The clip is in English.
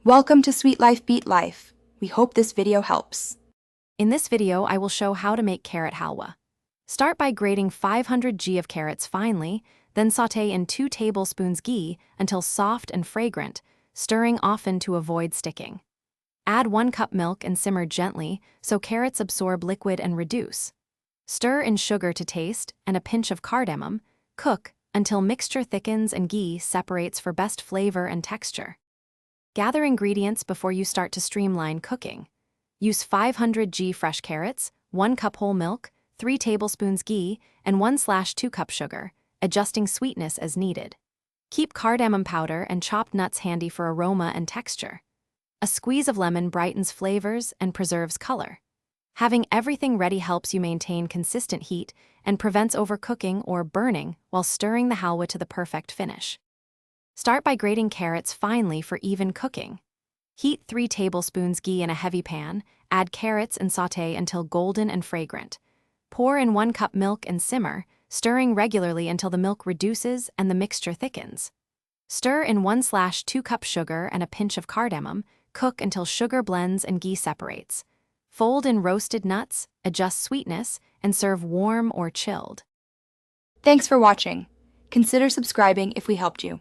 Welcome to Sweet Life Beat Life. We hope this video helps. In this video, I will show how to make carrot halwa. Start by grating 500 g of carrots finely, then sauté in 2 tablespoons ghee until soft and fragrant, stirring often to avoid sticking. Add 1 cup milk and simmer gently so carrots absorb liquid and reduce. Stir in sugar to taste and a pinch of cardamom. Cook until mixture thickens and ghee separates for best flavor and texture. Gather ingredients before you start to streamline cooking. Use 500 g fresh carrots, 1 cup whole milk, 3 tablespoons ghee, and 1/2 cup sugar, adjusting sweetness as needed. Keep cardamom powder and chopped nuts handy for aroma and texture. A squeeze of lemon brightens flavors and preserves color. Having everything ready helps you maintain consistent heat and prevents overcooking or burning while stirring the halwa to the perfect finish. Start by grating carrots finely for even cooking. Heat 3 tablespoons ghee in a heavy pan, add carrots and sauté until golden and fragrant. Pour in 1 cup milk and simmer, stirring regularly until the milk reduces and the mixture thickens. Stir in 1/2 cup sugar and a pinch of cardamom. Cook until sugar blends and ghee separates. Fold in roasted nuts, adjust sweetness, and serve warm or chilled. Thanks for watching. Consider subscribing if we helped you.